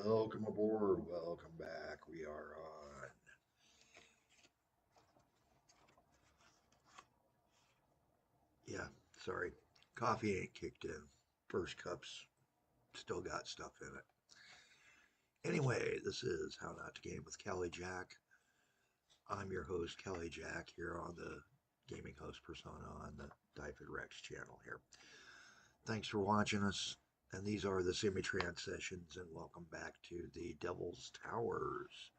Welcome aboard. Welcome back. We are on. Yeah, sorry. Coffee ain't kicked in. First cups still got stuff in it. Anyway, this is How Not to Game with Kelly Jack. I'm your host, Kelly Jack, here on the gaming host persona on the Dyfed Rex channel here. Thanks for watching us. And these are the semi-trans sessions, and welcome back to the Devil's Towers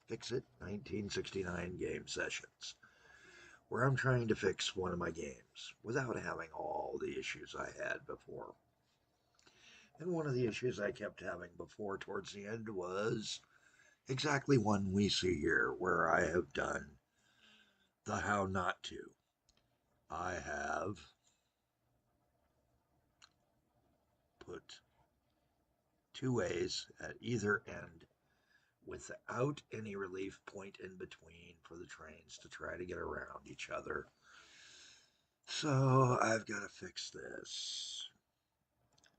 Fixit 1969 game sessions, where I'm trying to fix one of my games without having all the issues I had before. And one of the issues I kept having before towards the end was exactly one we see here, where I have done the how not to. I have put two ways at either end without any relief point in between for the trains to try to get around each other. So I've got to fix this.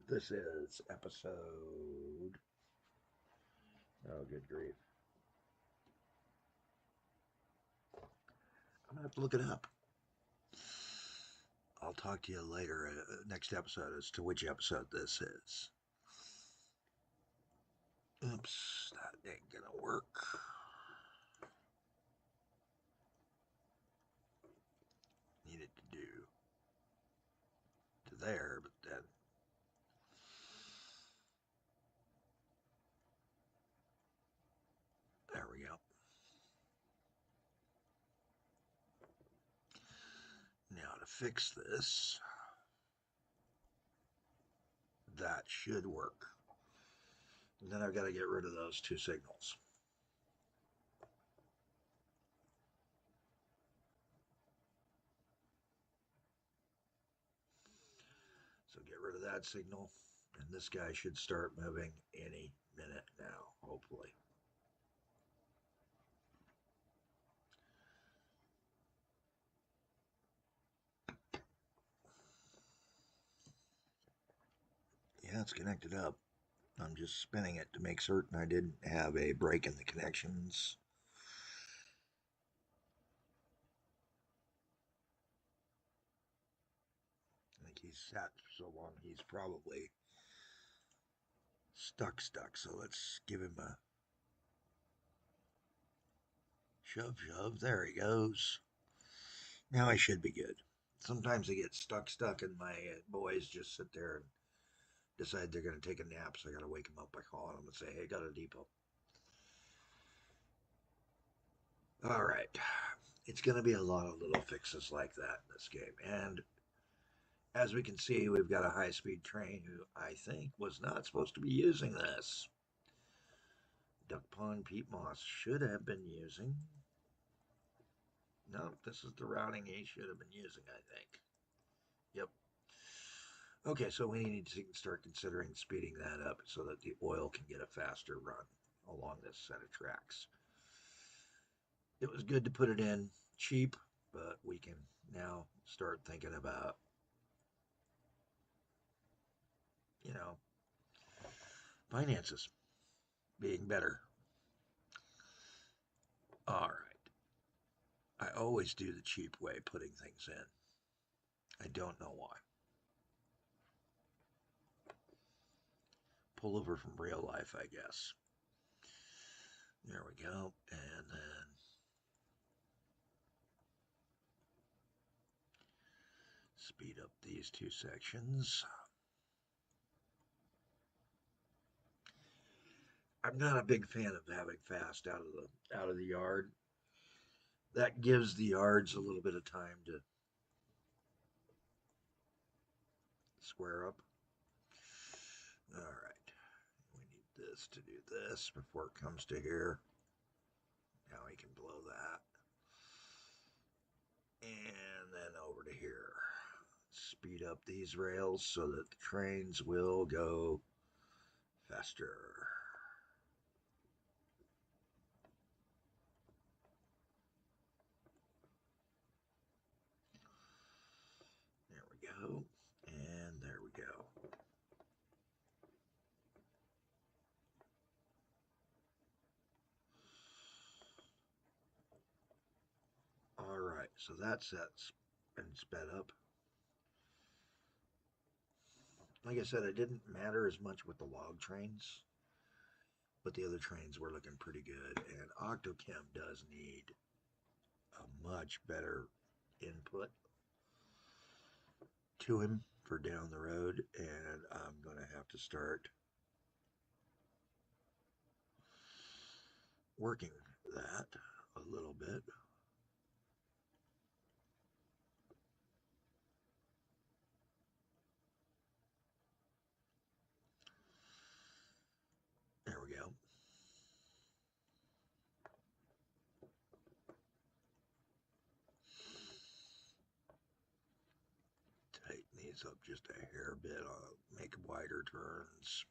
This is episode. Oh, good grief. I'm going to have to look it up. I'll talk to you later, next episode, as to which episode this is. Oops, that ain't going to work. Needed to do to there, but then. There we go. Now to fix this, that should work. And then I've got to get rid of those two signals. So get rid of that signal, and this guy should start moving any minute now, hopefully. Yeah, it's connected up. I'm just spinning it to make certain I didn't have a break in the connections. I think he's sat so long, he's probably stuck. So let's give him a shove. There he goes. Now I should be good. Sometimes I get stuck, and my boys just sit there and decide they're going to take a nap, so I got to wake them up by calling them and say, hey, got a depot. All right. It's going to be a lot of little fixes like that in this game. And as we can see, we've got a high-speed train who I think was not supposed to be using this. Duck Pond Pete Moss should have been using. No, this is the routing he should have been using, I think. Yep. Okay, so we need to start considering speeding that up so that the oil can get a faster run along this set of tracks. It was good to put it in cheap, but we can now start thinking about, finances being better. All right. I always do the cheap way, putting things in. I don't know why. Pull over from real life, I guess. There we go. And then speed up these two sections. I'm not a big fan of having fast out of the yard. That gives the yards a little bit of time to square up. All right. We need this to do this before it comes to here. Now we can blow that. And then over to here. Speed up these rails so that the trains will go faster. There we go. And there we go. So that's been sped up. Like I said, it didn't matter as much with the log trains, but the other trains were looking pretty good. And Octochem does need a much better input to him for down the road, and I'm going to have to start working that a little bit. There we go. Tighten these up just a hair bit. I'll make wider turns.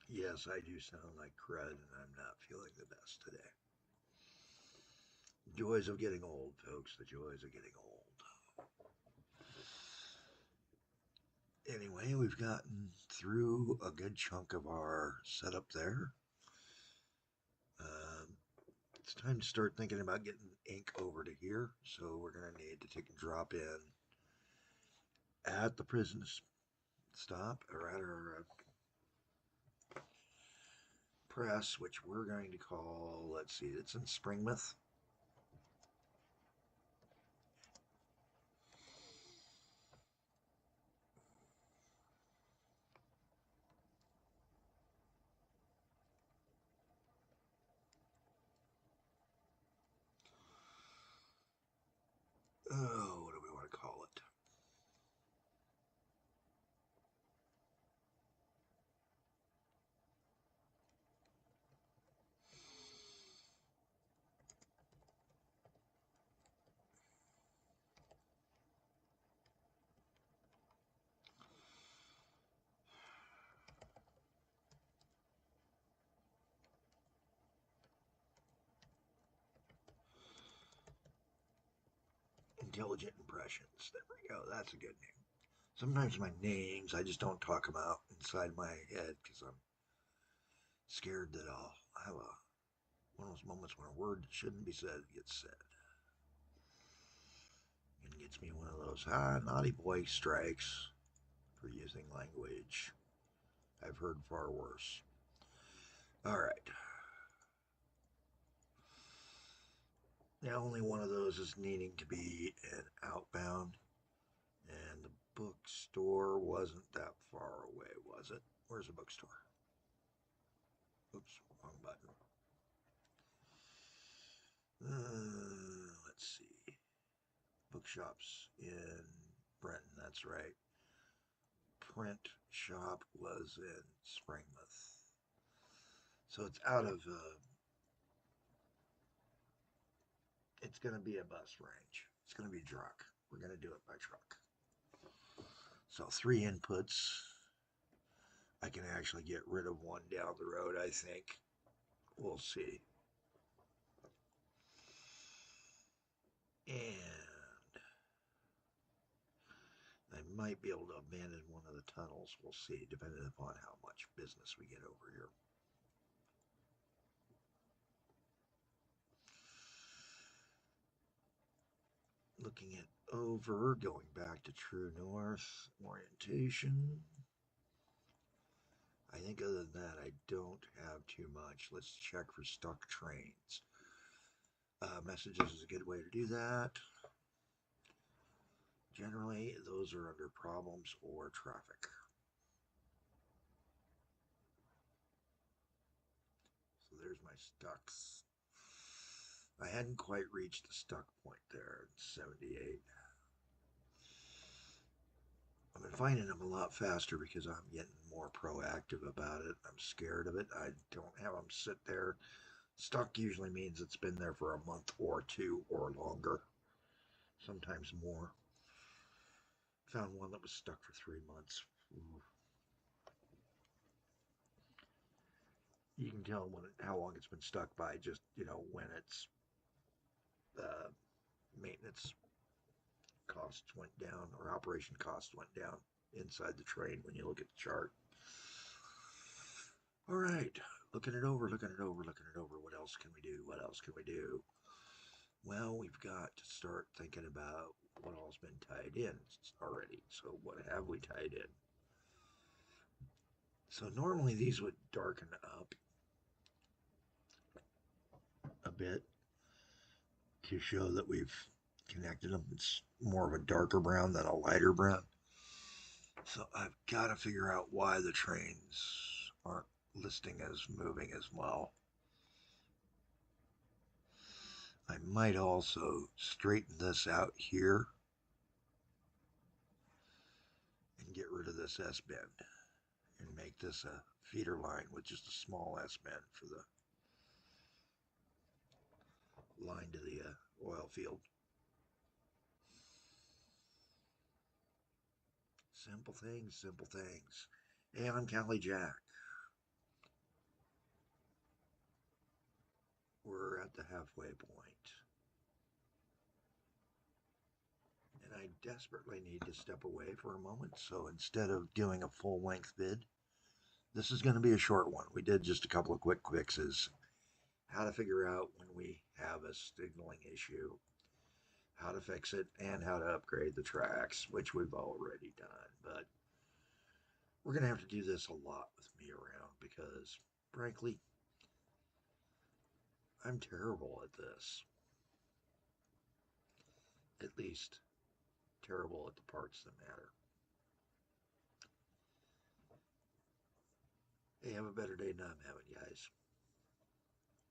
Yes, I do sound like crud, and I'm not feeling the best today. Joys of getting old, folks. The joys of getting old. Anyway, we've gotten through a good chunk of our setup there. It's time to start thinking about getting ink over to here. So we're going to need to take a drop in at the prison stop, or at our press, which we're going to call, let's see, it's in Springmouth. Oh, what do we want to call it? Intelligent Impressions. There we go. That's a good name. Sometimes my names, I just don't talk them out inside my head because I'm scared that I'll have one of those moments when a word that shouldn't be said gets said. And gets me one of those, naughty boy strikes for using language I've heard far worse. All right. Now, only one of those is needing to be an outbound, and the bookstore wasn't that far away, was it? Where's the bookstore? Oops, wrong button. Let's see. Bookshops in Brenton, that's right. Print shop was in Springmouth. So it's out of, it's going to be a bus range. It's going to be truck. We're going to do it by truck. So 3 inputs. I can actually get rid of one down the road, I think. We'll see. And I might be able to abandon one of the tunnels. We'll see, depending upon how much business we get over here. Looking it over, going back to true north orientation. I think other than that, I don't have too much. Let's check for stuck trains. Messages is a good way to do that. Generally, those are under problems or traffic. So there's my stucks. I hadn't quite reached the stuck point there at 78. I've been finding them a lot faster because I'm getting more proactive about it. I'm scared of it. I don't have them sit there. Stuck usually means it's been there for a month or 2 or longer, sometimes more. Found one that was stuck for 3 months. Ooh. You can tell how long it's been stuck by just, when its maintenance costs went down or operation costs went down inside the train when you look at the chart. All right, looking it over, looking it over, looking it over. What else can we do? What else can we do? Well, we've got to start thinking about what all's been tied in already. So what have we tied in? So normally these would darken up a bit to show that we've connected them. It's more of a darker brown than a lighter brown. So I've got to figure out why the trains aren't listing as moving as well. I might also straighten this out here and get rid of this S bend and make this a feeder line with just a small S bend for the line to the oil field. Simple things, simple things. Hey, I'm Callie Jack. We're at the halfway point. And I desperately need to step away for a moment. So instead of doing a full length vid, this is going to be a short one. We did just a couple of quick fixes. How to figure out when we have a signaling issue, how to fix it, and how to upgrade the tracks, which we've already done. But we're going to have to do this a lot with me around because, frankly, I'm terrible at this. At least, terrible at the parts that matter. Hey, have a better day than I'm having, guys.